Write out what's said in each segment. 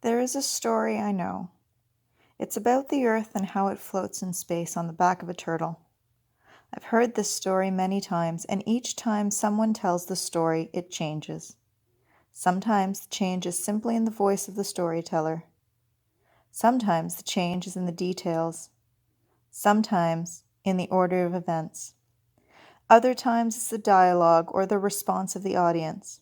There is a story I know. It's about the earth and how it floats in space on the back of a turtle. I've heard this story many times, and each time someone tells the story, it changes. Sometimes the change is simply in the voice of the storyteller. Sometimes the change is in the details. Sometimes in the order of events. Other times it's the dialogue or the response of the audience.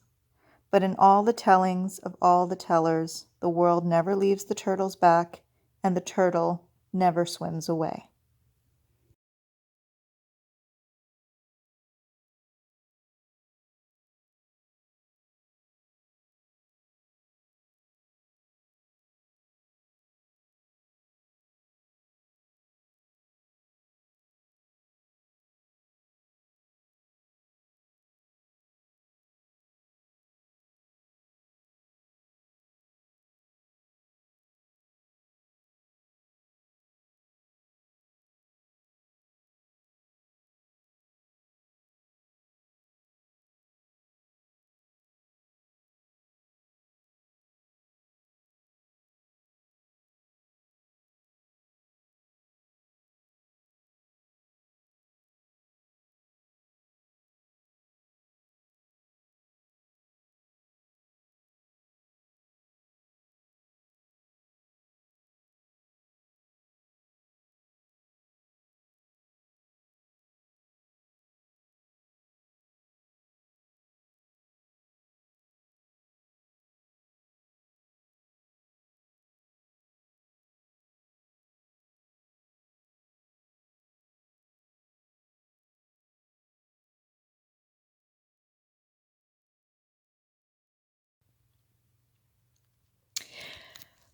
But in all the tellings of all the tellers, the world never leaves the turtle's back, and the turtle never swims away.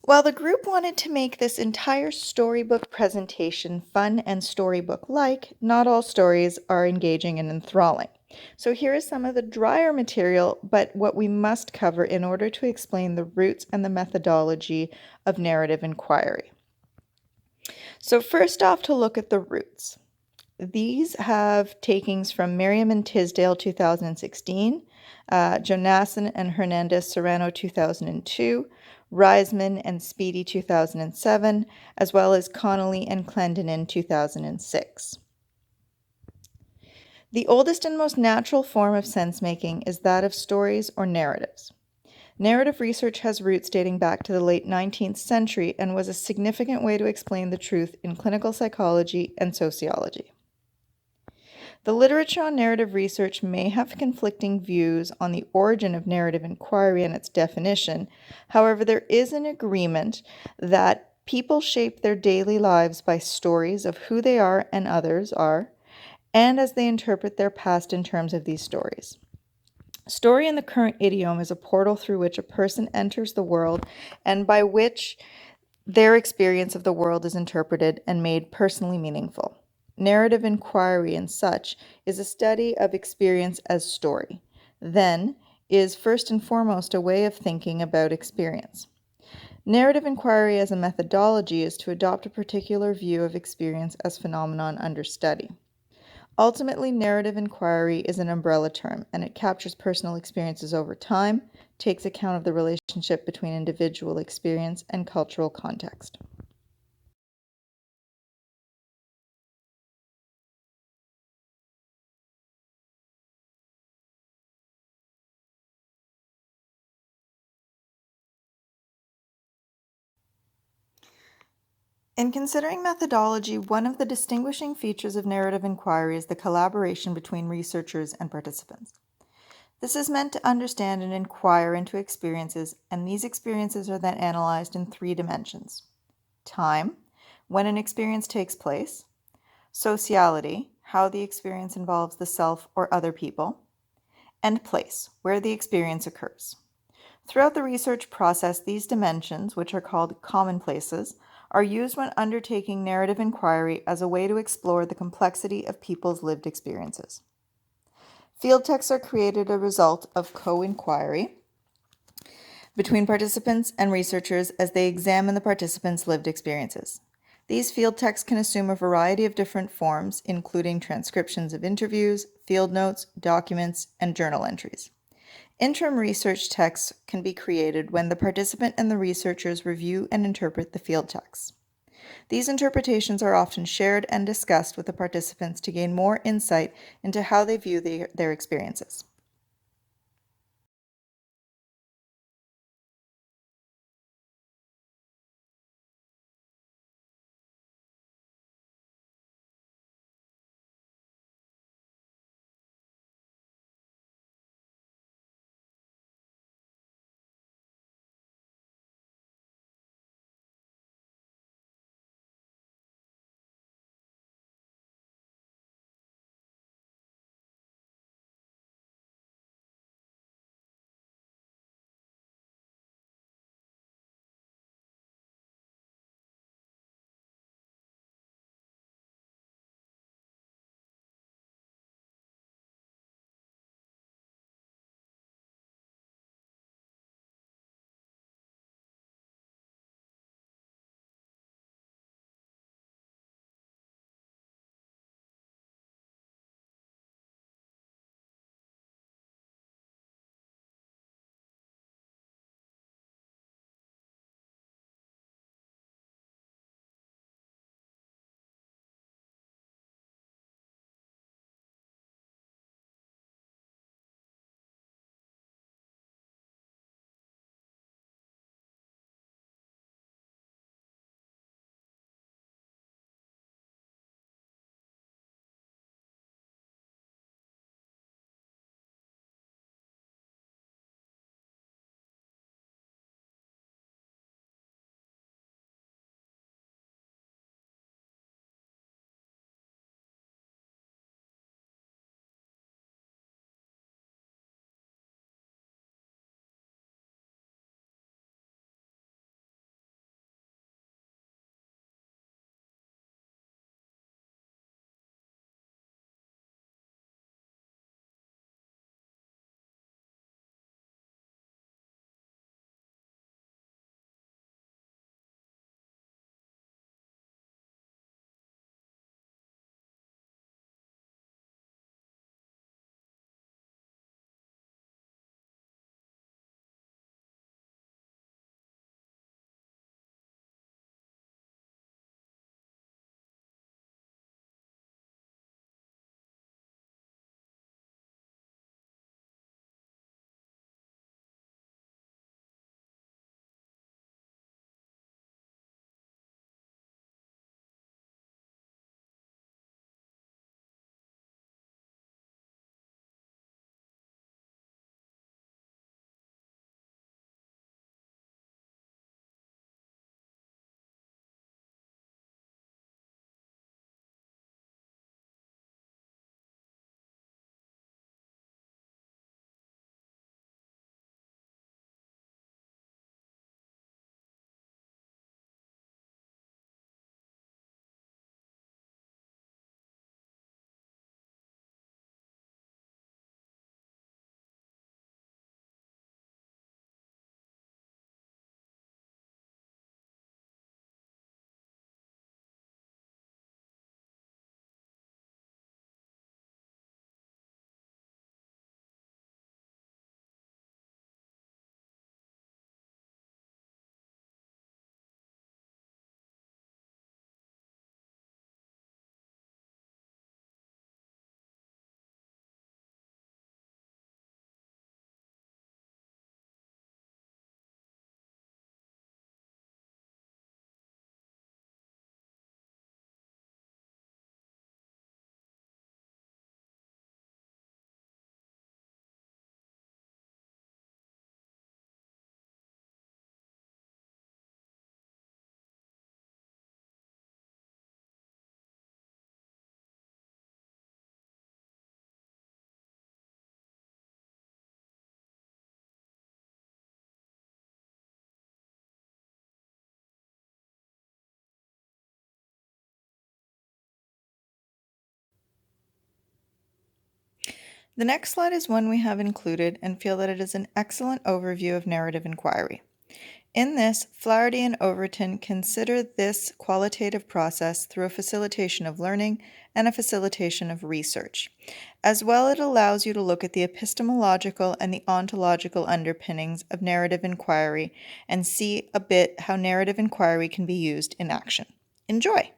While the group wanted to make this entire storybook presentation fun and storybook-like, not all stories are engaging and enthralling. So here is some of the drier material, but what we must cover in order to explain the roots and the methodology of narrative inquiry. So first off, to look at the roots. These have takings from Merriam and Tisdale 2016, Jonasson and Hernandez Serrano 2002, Reisman and Speedy 2007, as well as Connolly and Clendenin 2006. The oldest and most natural form of sense-making is that of stories or narratives. Narrative research has roots dating back to the late 19th century and was a significant way to explain the truth in clinical psychology and sociology. The literature on narrative research may have conflicting views on the origin of narrative inquiry and its definition. However, there is an agreement that people shape their daily lives by stories of who they are and others are, and as they interpret their past in terms of these stories. Story in the current idiom is a portal through which a person enters the world and by which their experience of the world is interpreted and made personally meaningful. Narrative inquiry and such is a study of experience as story, then is first and foremost a way of thinking about experience. Narrative inquiry as a methodology is to adopt a particular view of experience as phenomenon under study. Ultimately, narrative inquiry is an umbrella term, and it captures personal experiences over time, takes account of the relationship between individual experience and cultural context. In considering methodology, one of the distinguishing features of narrative inquiry is the collaboration between researchers and participants. This is meant to understand and inquire into experiences, and these experiences are then analyzed in three dimensions: time, when an experience takes place; sociality, how the experience involves the self or other people; and place, where the experience occurs. Throughout the research process, these dimensions, which are called commonplaces, are used when undertaking narrative inquiry as a way to explore the complexity of people's lived experiences. Field texts are created as a result of co-inquiry between participants and researchers as they examine the participants' lived experiences. These field texts can assume a variety of different forms, including transcriptions of interviews, field notes, documents, and journal entries. Interim research texts can be created when the participant and the researchers review and interpret the field texts. These interpretations are often shared and discussed with the participants to gain more insight into how they view their experiences. The next slide is one we have included and feel that it is an excellent overview of narrative inquiry. In this, Flaherty and Overton consider this qualitative process through a facilitation of learning and a facilitation of research. As well, it allows you to look at the epistemological and the ontological underpinnings of narrative inquiry and see a bit how narrative inquiry can be used in action. Enjoy!